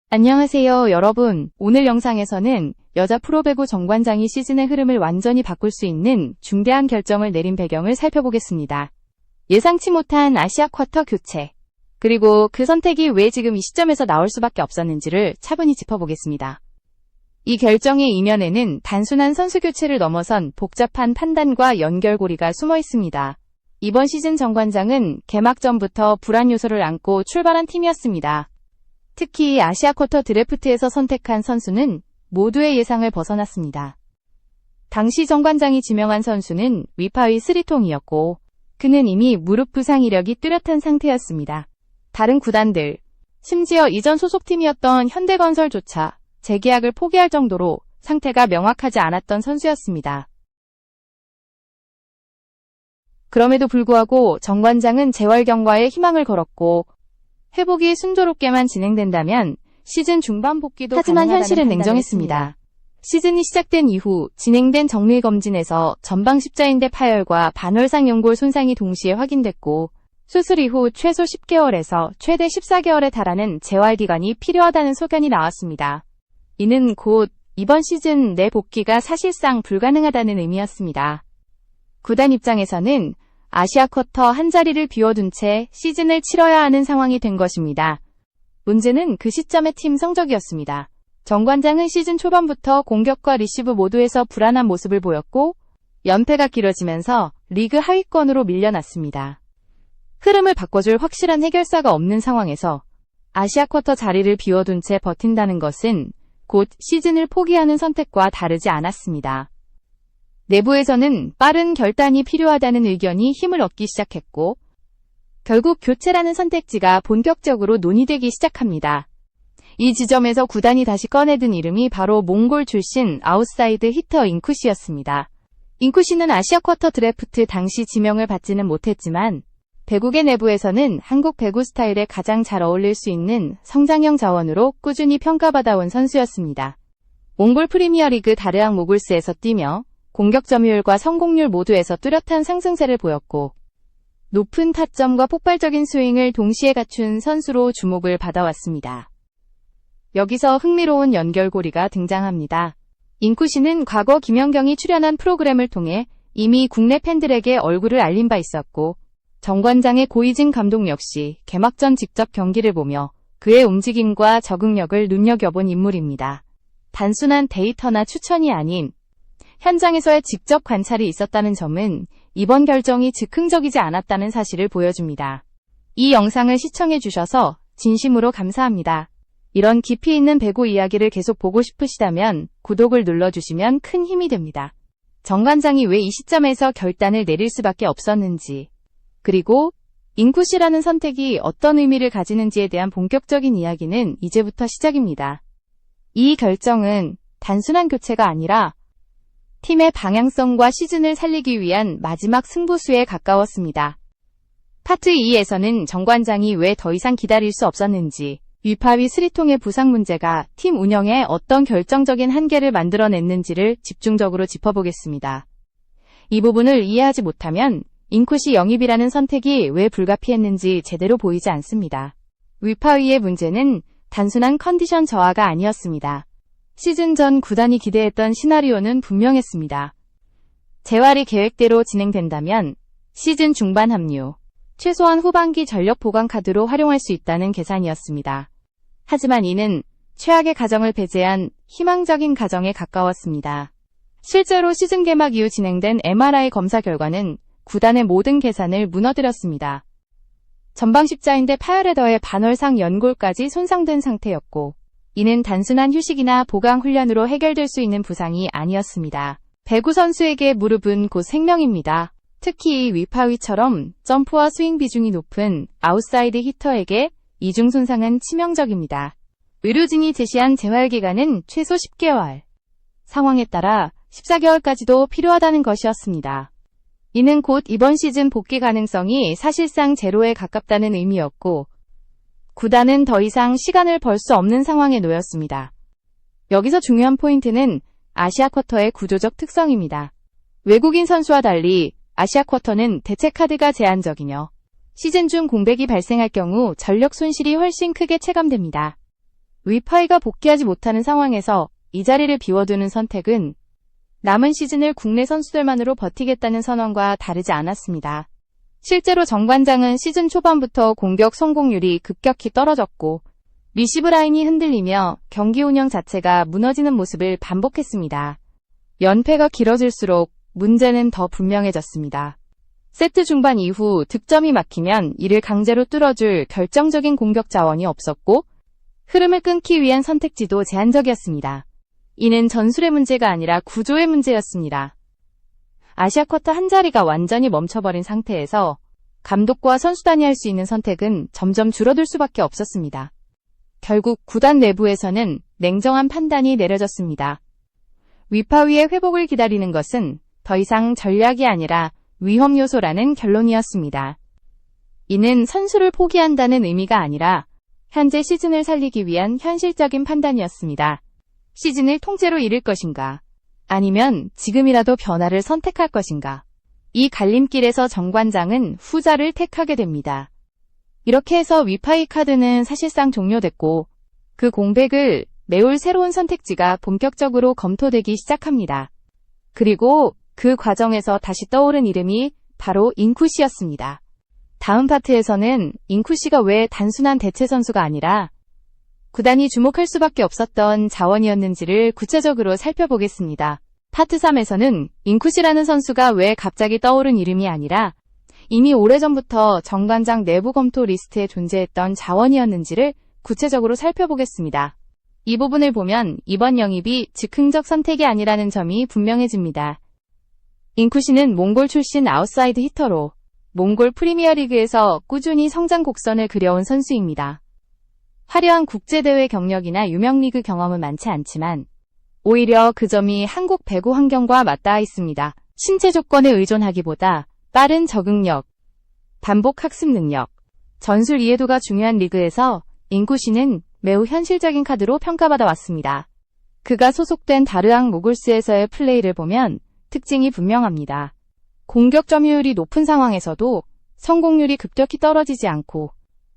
안녕하세요, 여러분. 오늘 영상에서는 여자 프로배구 정관장이 시즌의 흐름을 완전히 바꿀 수 있는 중대한 결정을 내린 배경을 살펴보겠습니다. 예상치 못한 아시아 쿼터 교체, 그리고 그 선택이 왜 지금 이 시점에서 나올 수밖에 없었는지를 차분히 짚어보겠습니다. 이 결정의 이면에는 단순한 선수 교체를 넘어선 복잡한 판단과 연결고리가 숨어 있습니다. 이번 시즌 정관장은 개막 전부터 불안 요소를 안고 출발한 팀이었습니다. 특히 아시아 쿼터 드래프트에서 선택한 선수는 모두의 예상을 벗어났습니다. 당시 정관장이 지명한 선수는 위파위 3통이었고 그는 이미 무릎 부상 이력이 뚜렷한 상태였습니다. 다른 구단들, 심지어 이전 소속팀이었던 현대건설조차 재계약을 포기할 정도로 상태가 명확하지 않았던 선수였습니다. 그럼에도 불구하고 정관장은 재활경과에 희망을 걸었고 회복이 순조롭게만 진행된다면 시즌 중반 복귀도 하지만 현실은 냉정했습니다. 시즌이 시작된 이후 진행된 정밀검진에서 전방 십자인대 파열과 반월상 연골 손상이 동시에 확인됐고 수술 이후 최소 10개월에서 최대 14개월에 달하는 재활기간이 필요하다는 소견이 나왔습니다. 이는 곧 이번 시즌 내 복귀가 사실상 불가능하다는 의미였습니다. 구단 입장에서는 아시아 쿼터 한 자리를 비워둔 채 시즌을 치러야 하는 상황이 된 것입니다. 문제는 그 시점의 팀 성적이었습니다. 정관장은 시즌 초반부터 공격과 리시브 모두에서 불안한 모습을 보였고 연패가 길어지면서 리그 하위권으로 밀려났습니다. 흐름을 바꿔줄 확실한 해결사가 없는 상황에서 아시아 쿼터 자리를 비워둔 채 버틴다는 것은 곧 시즌을 포기하는 선택과 다르지 않았습니다. 내부에서는 빠른 결단이 필요하다는 의견이 힘을 얻기 시작했고 결국 교체라는 선택지가 본격적으로 논의되기 시작합니다. 이 지점에서 구단이 다시 꺼내든 이름이 바로 몽골 출신 아웃사이드 히터 인쿠시였습니다. 인쿠시는 아시아 쿼터 드래프트 당시 지명을 받지는 못했지만 배구계 내부에서는 한국 배구 스타일에 가장 잘 어울릴 수 있는 성장형 자원으로 꾸준히 평가받아온 선수였습니다. 몽골 프리미어리그 다르앙 모굴스에서 뛰며 공격 점유율과 성공률 모두에서 뚜렷한 상승세를 보였고 높은 타점과 폭발적인 스윙을 동시에 갖춘 선수로 주목을 받아왔습니다. 여기서 흥미로운 연결고리가 등장합니다. 인쿠시는 과거 김연경이 출연한 프로그램을 통해 이미 국내 팬들에게 얼굴을 알린 바 있었고 정관장의 고이진 감독 역시 개막 전 직접 경기를 보며 그의 움직임과 적응력을 눈여겨본 인물입니다. 단순한 데이터나 추천이 아닌 현장에서의 직접 관찰이 있었다는 점은 이번 결정이 즉흥적이지 않았다는 사실을 보여줍니다. 이 영상을 시청해주셔서 진심으로 감사합니다. 이런 깊이 있는 배구 이야기를 계속 보고 싶으시다면 구독을 눌러주시면 큰 힘이 됩니다. 정관장이 왜 이 시점에서 결단을 내릴 수밖에 없었는지, 그리고 인쿠시라는 선택이 어떤 의미를 가지는지에 대한 본격적인 이야기는 이제부터 시작입니다. 이 결정은 단순한 교체가 아니라 팀의 방향성과 시즌을 살리기 위한 마지막 승부수에 가까웠습니다. 파트 2에서는 정관장이 왜 더 이상 기다릴 수 없었는지, 위파위 3통의 부상 문제가 팀 운영에 어떤 결정적인 한계를 만들어냈는지를 집중적으로 짚어보겠습니다. 이 부분을 이해하지 못하면 인쿠시 영입이라는 선택이 왜 불가피했는지 제대로 보이지 않습니다. 위파위의 문제는 단순한 컨디션 저하가 아니었습니다. 시즌 전 구단이 기대했던 시나리오는 분명했습니다. 재활이 계획대로 진행된다면 시즌 중반 합류, 최소한 후반기 전력 보강 카드로 활용할 수 있다는 계산이었습니다. 하지만 이는 최악의 가정을 배제한 희망적인 가정에 가까웠습니다. 실제로 시즌 개막 이후 진행된 MRI 검사 결과는 구단의 모든 계산을 무너뜨렸습니다. 전방 십자인대 파열에 더해 반월상 연골까지 손상된 상태였고 이는 단순한 휴식이나 보강 훈련으로 해결될 수 있는 부상이 아니었습니다. 배구 선수에게 무릎은 곧 생명입니다. 특히 위파위처럼 점프와 스윙 비중이 높은 아웃사이드 히터에게 이중 손상은 치명적입니다. 의료진이 제시한 재활기간은 최소 10개월, 상황에 따라 14개월까지도 필요하다는 것이었습니다. 이는 곧 이번 시즌 복귀 가능성이 사실상 제로에 가깝다는 의미였고 구단은 더 이상 시간을 벌 수 없는 상황에 놓였습니다. 여기서 중요한 포인트는 아시아 쿼터의 구조적 특성입니다. 외국인 선수와 달리 아시아 쿼터는 대체 카드가 제한적이며 시즌 중 공백이 발생할 경우 전력 손실이 훨씬 크게 체감됩니다. 위파이가 복귀하지 못하는 상황에서 이 자리를 비워두는 선택은 남은 시즌을 국내 선수들만으로 버티겠다는 선언과 다르지 않았습니다. 실제로 정관장은 시즌 초반부터 공격 성공률이 급격히 떨어졌고 리시브 라인이 흔들리며 경기 운영 자체가 무너지는 모습을 반복했습니다. 연패가 길어질수록 문제는 더 분명해졌습니다. 세트 중반 이후 득점이 막히면 이를 강제로 뚫어줄 결정적인 공격 자원이 없었고 흐름을 끊기 위한 선택지도 제한적이었습니다. 이는 전술의 문제가 아니라 구조의 문제였습니다. 아시아 쿼터 한 자리가 완전히 멈춰버린 상태에서 감독과 선수단이 할 수 있는 선택은 점점 줄어들 수밖에 없었습니다. 결국 구단 내부에서는 냉정한 판단이 내려졌습니다. 위파위의 회복을 기다리는 것은 더 이상 전략이 아니라 위험 요소라는 결론이었습니다. 이는 선수를 포기한다는 의미가 아니라 현재 시즌을 살리기 위한 현실적인 판단이었습니다. 시즌을 통째로 잃을 것인가? 아니면 지금이라도 변화를 선택할 것인가? 이 갈림길에서 정관장은 후자를 택하게 됩니다. 이렇게 해서 위파이 카드는 사실상 종료됐고 그 공백을 메울 새로운 선택지가 본격적으로 검토되기 시작합니다. 그리고 그 과정에서 다시 떠오른 이름이 바로 인쿠시였습니다. 다음 파트에서는 인쿠시가 왜 단순한 대체 선수가 아니라 구단이 주목할 수밖에 없었던 자원이었는지를 구체적으로 살펴보겠습니다. 파트 3에서는 인쿠시라는 선수가 왜 갑자기 떠오른 이름이 아니라 이미 오래전부터 정관장 내부 검토 리스트에 존재했던 자원이었는지를 구체적으로 살펴보겠습니다. 이 부분을 보면 이번 영입이 즉흥적 선택이 아니라는 점이 분명해집니다. 인쿠시는 몽골 출신 아웃사이드 히터로 몽골 프리미어리그에서 꾸준히 성장 곡선을 그려온 선수입니다. 화려한 국제대회 경력이나 유명리그 경험은 많지 않지만 오히려 그 점이 한국 배구 환경과 맞닿아 있습니다. 신체 조건에 의존하기보다 빠른 적응력, 반복 학습 능력, 전술 이해도가 중요한 리그에서 인쿠시는 매우 현실적인 카드로 평가받아 왔습니다. 그가 소속된 다르앙 모굴스에서의 플레이를 보면 특징이 분명합니다. 공격 점유율이 높은 상황에서도 성공률이 급격히 떨어지지 않고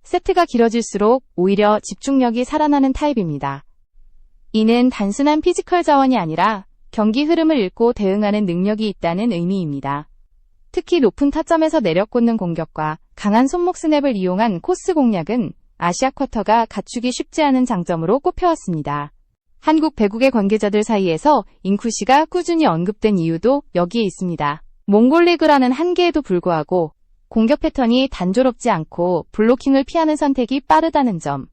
세트가 길어질수록 오히려 집중력이 살아나는 타입입니다. 이는 단순한 피지컬 자원이 아니라 경기 흐름을 읽고 대응하는 능력이 있다는 의미입니다. 특히 높은 타점에서 내려꽂는 공격과 강한 손목 스냅을 이용한 코스 공략은 아시아 쿼터가 갖추기 쉽지 않은 장점으로 꼽혀왔습니다. 한국 배구계 관계자들 사이에서 인쿠시가 꾸준히 언급된 이유도 여기에 있습니다. 몽골리그라는 한계에도 불구하고 공격 패턴이 단조롭지 않고 블로킹을 피하는 선택이 빠르다는 점,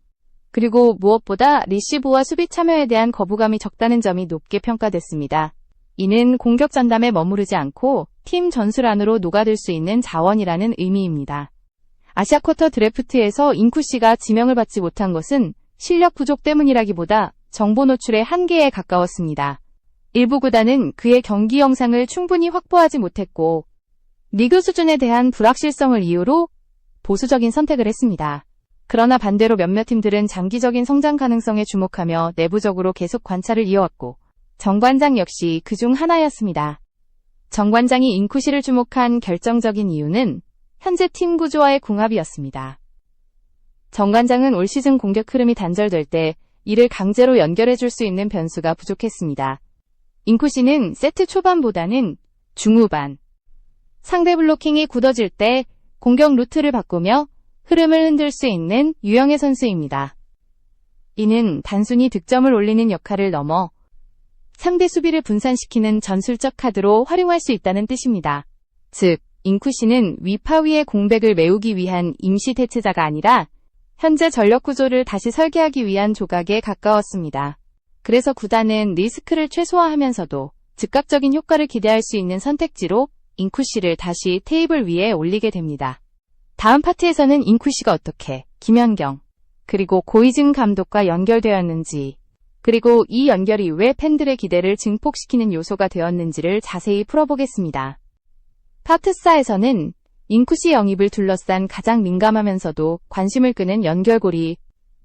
그리고 무엇보다 리시브와 수비 참여에 대한 거부감이 적다는 점이 높게 평가됐습니다. 이는 공격 전담에 머무르지 않고 팀 전술 안으로 녹아들 수 있는 자원이라는 의미입니다. 아시아 쿼터 드래프트에서 인쿠시가 지명을 받지 못한 것은 실력 부족 때문이라기보다 정보 노출의 한계에 가까웠습니다. 일부 구단은 그의 경기 영상을 충분히 확보하지 못했고 리그 수준에 대한 불확실성을 이유로 보수적인 선택을 했습니다. 그러나 반대로 몇몇 팀들은 장기적인 성장 가능성에 주목하며 내부적으로 계속 관찰을 이어왔고 정관장 역시 그중 하나였습니다. 정관장이 인쿠시를 주목한 결정적인 이유는 현재 팀 구조와의 궁합이었습니다. 정관장은 올 시즌 공격 흐름이 단절될 때 이를 강제로 연결해줄 수 있는 변수가 부족했습니다. 인쿠시는 세트 초반보다는 중후반, 상대 블로킹이 굳어질 때 공격 루트를 바꾸며 흐름을 흔들 수 있는 유형의 선수입니다. 이는 단순히 득점을 올리는 역할을 넘어 상대 수비를 분산시키는 전술적 카드로 활용할 수 있다는 뜻입니다. 즉, 인쿠시는 위파위의 공백을 메우기 위한 임시 대체자가 아니라 현재 전력 구조를 다시 설계하기 위한 조각에 가까웠습니다. 그래서 구단은 리스크를 최소화하면서도 즉각적인 효과를 기대할 수 있는 선택지로 인쿠시를 다시 테이블 위에 올리게 됩니다. 다음 파트에서는 인쿠시가 어떻게 김연경, 그리고 고이증 감독과 연결되었는지, 그리고 이 연결이 왜 팬들의 기대를 증폭시키는 요소가 되었는지를 자세히 풀어보겠습니다. 파트 4에서는 인쿠시 영입을 둘러싼 가장 민감하면서도 관심을 끄는 연결고리,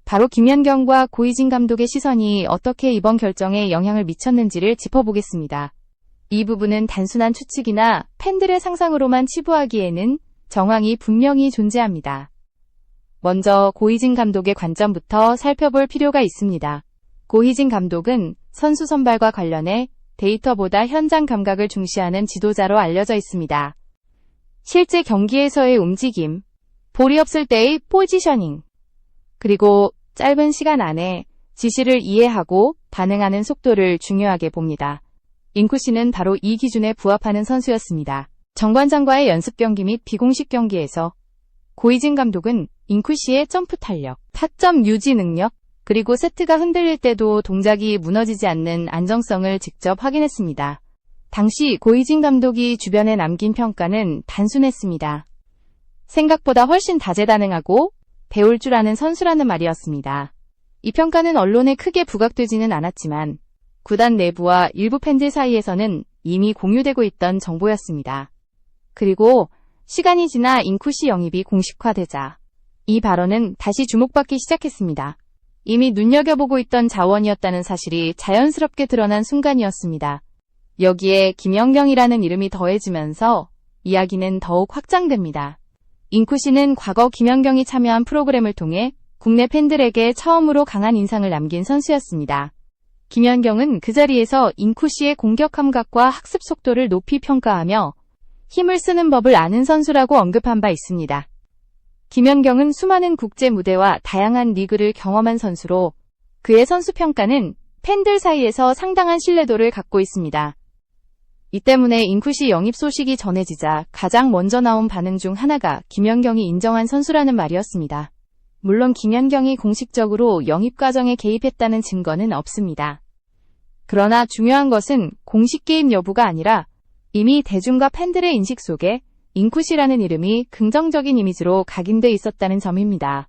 바로 김연경과 고이진 감독의 시선이 어떻게 이번 결정에 영향을 미쳤는지를 짚어보겠습니다. 이 부분은 단순한 추측이나 팬들의 상상으로만 치부하기에는 정황이 분명히 존재합니다. 먼저 고희진 감독의 관점부터 살펴볼 필요가 있습니다. 고희진 감독은 선수 선발과 관련해 데이터보다 현장 감각을 중시하는 지도자로 알려져 있습니다. 실제 경기에서의 움직임, 볼이 없을 때의 포지셔닝, 그리고 짧은 시간 안에 지시를 이해하고 반응하는 속도를 중요하게 봅니다. 잉쿠 씨는 바로 이 기준에 부합하는 선수였습니다. 정관장과의 연습 경기 및 비공식 경기에서 고희진 감독은 잉쿠 씨의 점프 탄력, 타점 유지 능력, 그리고 세트가 흔들릴 때도 동작이 무너지지 않는 안정성을 직접 확인했습니다. 당시 고희진 감독이 주변에 남긴 평가는 단순했습니다. 생각보다 훨씬 다재다능하고 배울 줄 아는 선수라는 말이었습니다. 이 평가는 언론에 크게 부각되지는 않았지만 구단 내부와 일부 팬들 사이에서는 이미 공유되고 있던 정보였습니다. 그리고 시간이 지나 잉쿠 씨 영입이 공식화되자 이 발언은 다시 주목받기 시작했습니다. 이미 눈여겨보고 있던 자원이었다는 사실이 자연스럽게 드러난 순간이었습니다. 여기에 김연경이라는 이름이 더해지면서 이야기는 더욱 확장됩니다. 잉쿠 씨는 과거 김연경이 참여한 프로그램을 통해 국내 팬들에게 처음으로 강한 인상을 남긴 선수였습니다. 김연경은 그 자리에서 잉쿠 씨의 공격 감각과 학습 속도를 높이 평가하며 힘을 쓰는 법을 아는 선수라고 언급한 바 있습니다. 김연경은 수많은 국제 무대와 다양한 리그를 경험한 선수로 그의 선수 평가는 팬들 사이에서 상당한 신뢰도를 갖고 있습니다. 이 때문에 잉쿠 씨 영입 소식이 전해지자 가장 먼저 나온 반응 중 하나가 김연경이 인정한 선수라는 말이었습니다. 물론 김연경이 공식적으로 영입 과정에 개입했다는 증거는 없습니다. 그러나 중요한 것은 공식 개입 여부가 아니라 이미 대중과 팬들의 인식 속에 잉쿠 씨라는 이름이 긍정적인 이미지로 각인돼 있었다는 점입니다.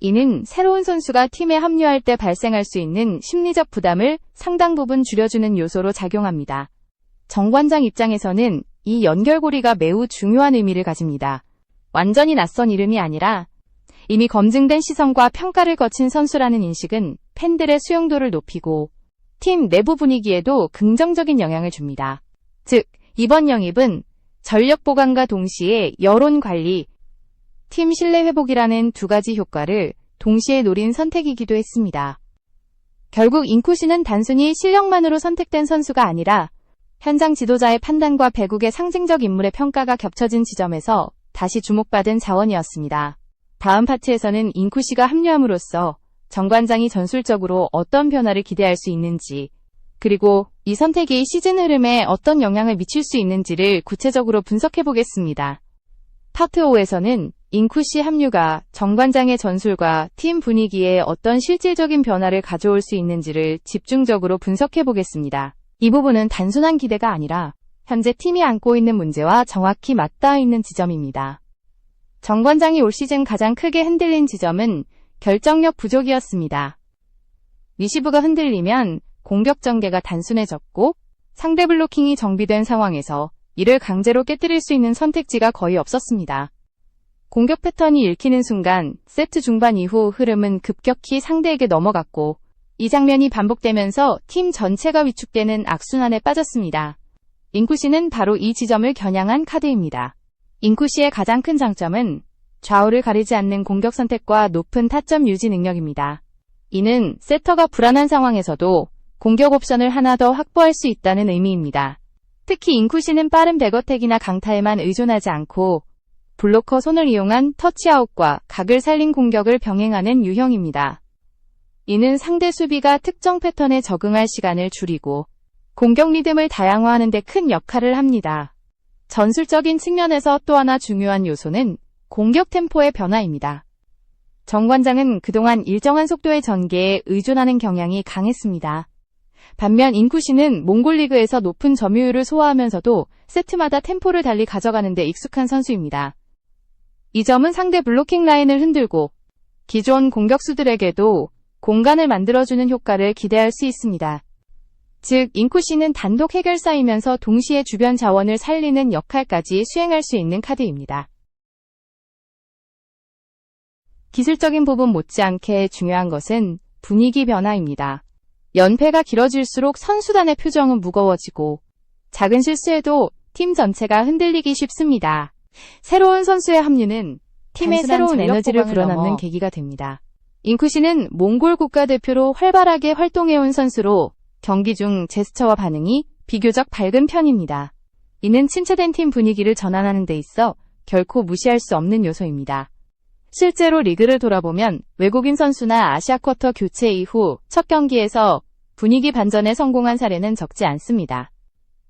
이는 새로운 선수가 팀에 합류할 때 발생할 수 있는 심리적 부담을 상당 부분 줄여주는 요소로 작용합니다. 정관장 입장에서는 이 연결고리가 매우 중요한 의미를 가집니다. 완전히 낯선 이름이 아니라 이미 검증된 시선과 평가를 거친 선수라는 인식은 팬들의 수용도를 높이고 팀 내부 분위기에도 긍정적인 영향을 줍니다. 즉, 이번 영입은 전력 보강과 동시에 여론 관리, 팀 신뢰 회복이라는 두 가지 효과를 동시에 노린 선택이기도 했습니다. 결국 잉쿠 씨는 단순히 실력만으로 선택된 선수가 아니라 현장 지도자의 판단과 배국의 상징적 인물의 평가가 겹쳐진 지점에서 다시 주목받은 자원이었습니다. 다음 파트에서는 잉쿠 씨가 합류함으로써 정관장이 전술적으로 어떤 변화를 기대할 수 있는지, 그리고 이 선택이 시즌 흐름에 어떤 영향을 미칠 수 있는지를 구체적으로 분석해 보겠습니다. 파트 5에서는 잉쿠 씨 합류가 정관장의 전술과 팀 분위기에 어떤 실질적인 변화를 가져올 수 있는지를 집중적으로 분석해 보겠습니다. 이 부분은 단순한 기대가 아니라 현재 팀이 안고 있는 문제와 정확히 맞닿아 있는 지점입니다. 정관장이 올 시즌 가장 크게 흔들린 지점은 결정력 부족이었습니다. 리시브가 흔들리면 공격 전개가 단순해졌고 상대 블로킹이 정비된 상황에서 이를 강제로 깨뜨릴 수 있는 선택지가 거의 없었습니다. 공격 패턴이 읽히는 순간 세트 중반 이후 흐름은 급격히 상대에게 넘어갔고 이 장면이 반복되면서 팀 전체가 위축되는 악순환에 빠졌습니다. 잉쿠 씨는 바로 이 지점을 겨냥한 카드입니다. 잉쿠 씨의 가장 큰 장점은 좌우를 가리지 않는 공격 선택과 높은 타점 유지 능력입니다. 이는 세터가 불안한 상황에서도 공격 옵션을 하나 더 확보할 수 있다는 의미입니다. 특히 잉쿠 씨는 빠른 백어택이나 강타에만 의존하지 않고 블로커 손을 이용한 터치아웃과 각을 살린 공격을 병행하는 유형입니다. 이는 상대 수비가 특정 패턴에 적응할 시간을 줄이고 공격 리듬을 다양화하는 데 큰 역할을 합니다. 전술적인 측면에서 또 하나 중요한 요소는 공격 템포의 변화입니다. 정관장은 그동안 일정한 속도의 전개에 의존하는 경향이 강했습니다. 반면 잉쿠 씨는 몽골리그에서 높은 점유율을 소화하면서도 세트마다 템포를 달리 가져가는 데 익숙한 선수입니다. 이 점은 상대 블로킹 라인을 흔들고 기존 공격수들에게도 공간을 만들어주는 효과를 기대할 수 있습니다. 즉, 잉쿠 씨는 단독 해결사이면서 동시에 주변 자원을 살리는 역할까지 수행할 수 있는 카드입니다. 기술적인 부분 못지않게 중요한 것은 분위기 변화입니다. 연패가 길어질수록 선수단의 표정은 무거워지고 작은 실수에도 팀 전체가 흔들리기 쉽습니다. 새로운 선수의 합류는 팀에 새로운 에너지를 불어넣는 계기가 됩니다. 잉쿠시는 몽골 국가대표로 활발하게 활동해온 선수로 경기 중 제스처와 반응이 비교적 밝은 편입니다. 이는 침체된 팀 분위기를 전환하는 데 있어 결코 무시할 수 없는 요소입니다. 실제로 리그를 돌아보면 외국인 선수나 아시아 쿼터 교체 이후 첫 경기에서 분위기 반전에 성공한 사례는 적지 않습니다.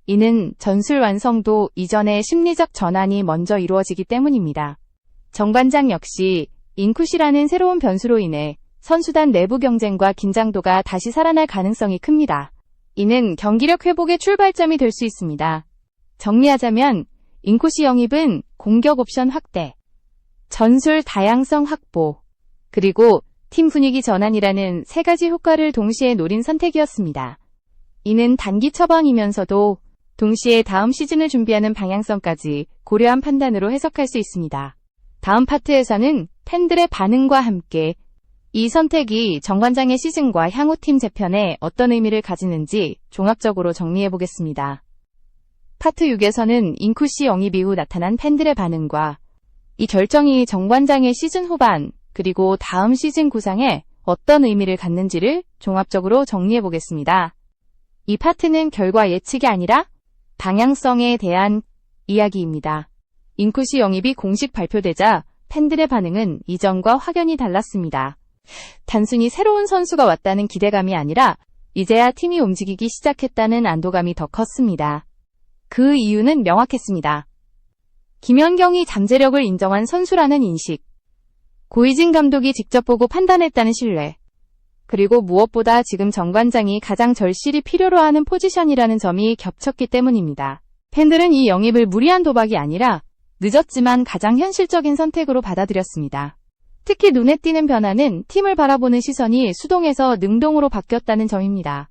이는 전술 완성도 이전의 심리적 전환이 먼저 이루어지기 때문입니다. 정관장 역시 잉쿠시라는 새로운 변수로 인해 선수단 내부 경쟁과 긴장도가 다시 살아날 가능성이 큽니다. 이는 경기력 회복의 출발점이 될 수 있습니다. 정리하자면 잉쿠시 영입은 공격 옵션 확대, 전술 다양성 확보, 그리고 팀 분위기 전환이라는 세 가지 효과를 동시에 노린 선택이었습니다. 이는 단기 처방이면서도 동시에 다음 시즌을 준비하는 방향성까지 고려한 판단으로 해석할 수 있습니다. 다음 파트에서는 팬들의 반응과 함께 이 선택이 정관장의 시즌과 향후 팀 재편에 어떤 의미를 가지는지 종합적으로 정리해보겠습니다. 파트 6에서는 잉쿠시 영입 이후 나타난 팬들의 반응과 이 결정이 정관장의 시즌 후반 그리고 다음 시즌 구상에 어떤 의미를 갖는지를 종합적으로 정리해보겠습니다. 이 파트는 결과 예측이 아니라 방향성에 대한 이야기입니다. 잉쿠시 영입이 공식 발표되자 팬들의 반응은 이전과 확연히 달랐습니다. 단순히 새로운 선수가 왔다는 기대감이 아니라 이제야 팀이 움직이기 시작했다는 안도감이 더 컸습니다. 그 이유는 명확했습니다. 김연경이 잠재력을 인정한 선수라는 인식, 고이진 감독이 직접 보고 판단했다는 신뢰, 그리고 무엇보다 지금 정관장이 가장 절실히 필요로 하는 포지션이라는 점이 겹쳤기 때문입니다. 팬들은 이 영입을 무리한 도박이 아니라 늦었지만 가장 현실적인 선택으로 받아들였습니다. 특히 눈에 띄는 변화는 팀을 바라보는 시선이 수동에서 능동으로 바뀌었다는 점입니다.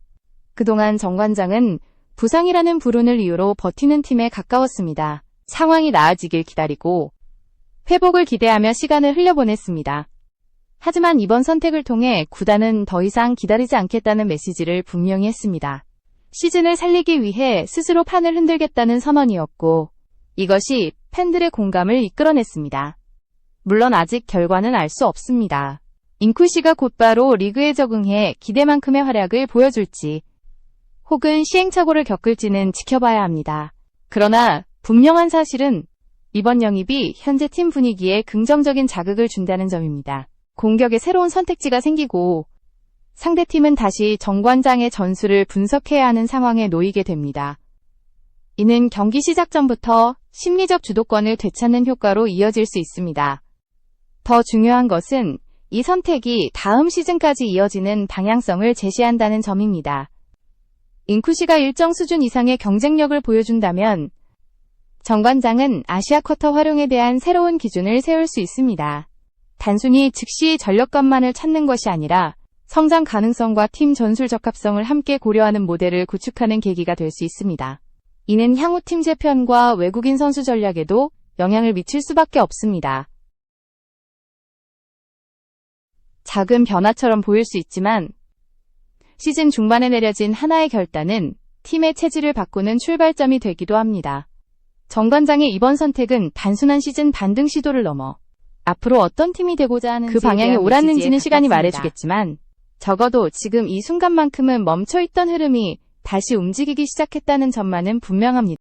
그동안 정관장은 부상이라는 불운을 이유로 버티는 팀에 가까웠습니다. 상황이 나아지길 기다리고 회복을 기대하며 시간을 흘려보냈습니다. 하지만 이번 선택을 통해 구단은 더 이상 기다리지 않겠다는 메시지를 분명히 했습니다. 시즌을 살리기 위해 스스로 판을 흔들겠다는 선언이었고 이것이 팬들의 공감을 이끌어냈습니다. 물론 아직 결과는 알 수 없습니다. 잉쿠시가 곧바로 리그에 적응해 기대만큼의 활약을 보여줄지 혹은 시행착오를 겪을지는 지켜봐야 합니다. 그러나 분명한 사실은 이번 영입이 현재 팀 분위기에 긍정적인 자극을 준다는 점입니다. 공격에 새로운 선택지가 생기고 상대팀은 다시 정관장의 전술을 분석해야 하는 상황에 놓이게 됩니다. 이는 경기 시작 전부터 심리적 주도권을 되찾는 효과로 이어질 수 있습니다. 더 중요한 것은 이 선택이 다음 시즌까지 이어지는 방향성을 제시한다는 점입니다. 잉쿠시가 일정 수준 이상의 경쟁력을 보여준다면 정관장은 아시아 쿼터 활용에 대한 새로운 기준을 세울 수 있습니다. 단순히 즉시 전력감만을 찾는 것이 아니라 성장 가능성과 팀 전술 적합성을 함께 고려하는 모델을 구축하는 계기가 될 수 있습니다. 이는 향후 팀 재편과 외국인 선수 전략에도 영향을 미칠 수밖에 없습니다. 작은 변화처럼 보일 수 있지만 시즌 중반에 내려진 하나의 결단은 팀의 체질을 바꾸는 출발점이 되기도 합니다. 정관장의 이번 선택은 단순한 시즌 반등 시도를 넘어 앞으로 어떤 팀이 되고자 하는지 그 방향이 옳았는지는 시간이 말해주겠지만 적어도 지금 이 순간만큼은 멈춰있던 흐름이 다시 움직이기 시작했다는 점만은 분명합니다.